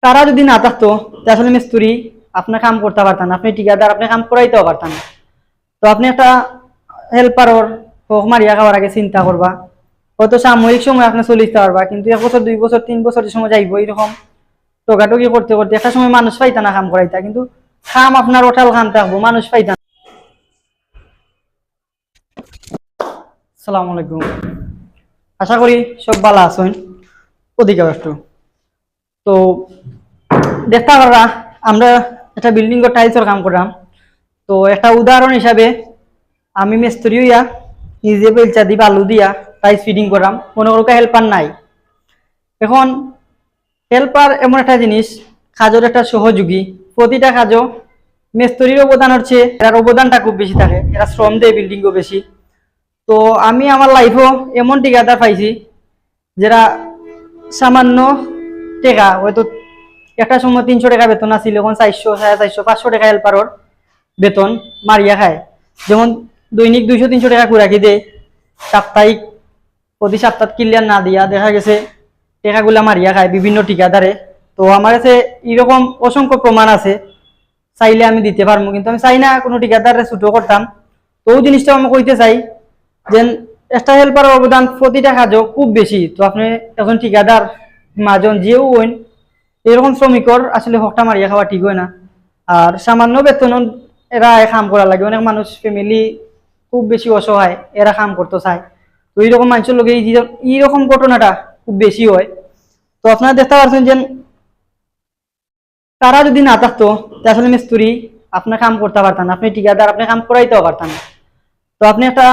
তারা যদি না থাকতো আসলে মিস্ত্রি আপনার কাম করতে পারতেন, আপনি ঠিকাদার আপনি কাম করাইতেও পারতেন। তো আপনি একটা হেল্পারর হোক মারিয়া খাওয়ার আগে চিন্তা করবা, হয়তো সাময়িক সময় আপনি চলে যেতে পারবা, কিন্তু 1 বছর 2 বছর 3 বছরের সময় যাইব এরকম টোকাটুকি করতে করতে একটা সময় মানুষ পাইতা না কাম করাইতা, কিন্তু খাম আপনার ওঠাল খান থাকবো, মানুষ পাইতা না। আসসালামু আলাইকুম, আশা করি সব ভালো আছেন। অধিকার একটু তো দেখতে পারা আমরা একটা বিল্ডিং টাইলসের কাম করলাম। তো একটা উদাহরণ হিসাবে আমি মিস্ত্রি হইয়া নিজে বেলচা দি বালু দিয়া টাইলস ফিটিং করলাম, মনে করো হেল্পার নাই। এখন হেল্পার এমন একটা জিনিস, কাজের একটা সহযোগী। প্রতিটা কাজও মিস্ত্রির অবদান হচ্ছে, এর অবদানটা খুব বেশি থাকে, এরা শ্রম দেয় বিল্ডিংও বেশি। তো আমি আমার লাইফও এমন ঠিকাদার পাইছি যারা সামান্য টাকা, হয়তো একটা সময় 300 টাকা বেতন আছিল, এখন 400 450 500 টাকা হেল্পারর বেতন মারিয়া খায়। যেমন দৈনিক 200 300 টাকা কুড়াকি দেয়, সাপ্তাহিক প্রতি সপ্তাহ ক্লিয়ার না দিয়া দেখা গেছে টাকাগুলা মারিয়া খায় বিভিন্ন ঠিকাদারে। তো আমার কাছে এরকম অসংখ্য প্রমাণ আছে, চাইলে আমি দিতে পারবো, কিন্তু আমি চাই না কোনো ঠিকাদারে ছুটো করতাম। তো ওই জিনিসটা আমি কইতে চাই যে একটা হেল্পারের অবদান প্রতিটা কাজও খুব বেশি। তো আপনি এখন ঠিকাদার মাজন যেও হইন, এরকম শ্রমিকর আসলে হকটা মারিয়া খাওয়া ঠিক হয় না। আর সামান্য বেতন এরা কাম করা লাগে, অনেক মানুষ ফ্যামিলি খুব বেশি অসহায়, এরা কাম করতে চায়। তো এইরকম মানুষের লোক এইরকম ঘটনাটা খুব বেশি হয়। তো আপনারা দেখতে পাচ্ছেন যে তারা যদি না থাকতো আসলে মিস্ত্রি আপনার কাম করতে পারতেন, আপনি ঠিকাদার আপনি কাম করাইতেও পারতেন। তো আপনি একটা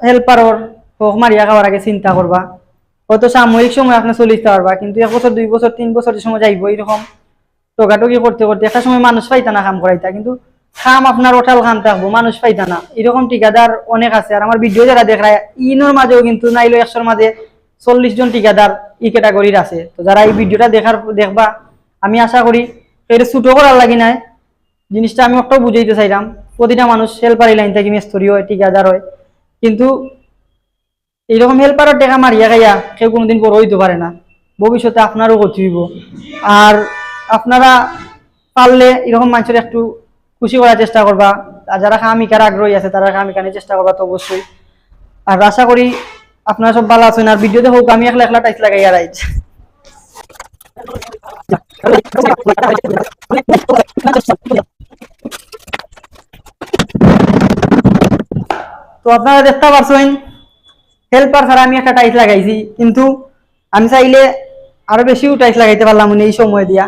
হেল্পারর হোক মারিয়া খাওয়ার আগে চিন্তা করবা, হয়তো সাময়িক সময় আপনি চলে যেতে পারবা, কিন্তু 1 বছর 2 বছর 3 বছরের সময় যাইব এরকম টোকাটুকি করতে করতে একটা সময় মানুষ পাইতা না কাম করাইতা, কিন্তু খাম আপনার ওঠাল খান থাকবো, মানুষ পাইতা না। এরকম ঠিকাদার অনেক আছে। আর আমার ভিডিও যারা দেখায় ইনোর মাঝেও কিন্তু নাইলো 100-র মাঝে 40 জন ঠিকাদার এই ক্যাটাগরির আছে। তো যারা এই ভিডিওটা দেখবা, আমি আশা করি এটা ছুটো করার লাগি নাই, জিনিসটা আমি একটাও বুঝাইতে চাইলাম। প্রতিটা মানুষ হেল্পার লাইন থেকে মিস্ত্রি হয় ঠিকাদার হয়, কিন্তু এইরকম হেল্পারের টাকা মারিয়া খাইয়া কেউ কোনোদিন বড় হইতে পারে না। ভবিষ্যতে আপনারও ক্ষতি হইব। আর আপনারা পারলে এরকম মানুষের একটু খুশি করার চেষ্টা করবা, আর যারা কামিকার আগ্রহী আছে তারা কামিকানের চেষ্টা করবা তো অবশ্যই। আর আশা করি আপনারা সব ভালো আছেন। আর ভিডিওতে হোক আমি একলা একলা টাইস লাগাইয়া রাইজ। তো আপনারা দেখতে পারছেন হেল্পার ছাড়া আমি একটা টাইস লাগাইছি, কিন্তু আমি চাইলে আরো বেশিও টাইস লাগাইতে পারলাম এই সময় দিয়া।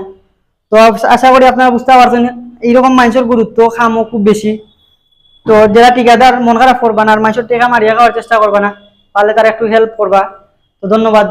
তো আশা করি আপনারা বুঝতে পারছেন এইরকম মানুষের গুরুত্ব খামও খুব বেশি। তো যারা ঠিকাদার মন খারাপ করবা না, আর মানুষের টেকা মারিয়া খাওয়ার চেষ্টা করবা না, পারলে তারা একটু হেল্প করবা। তো ধন্যবাদ।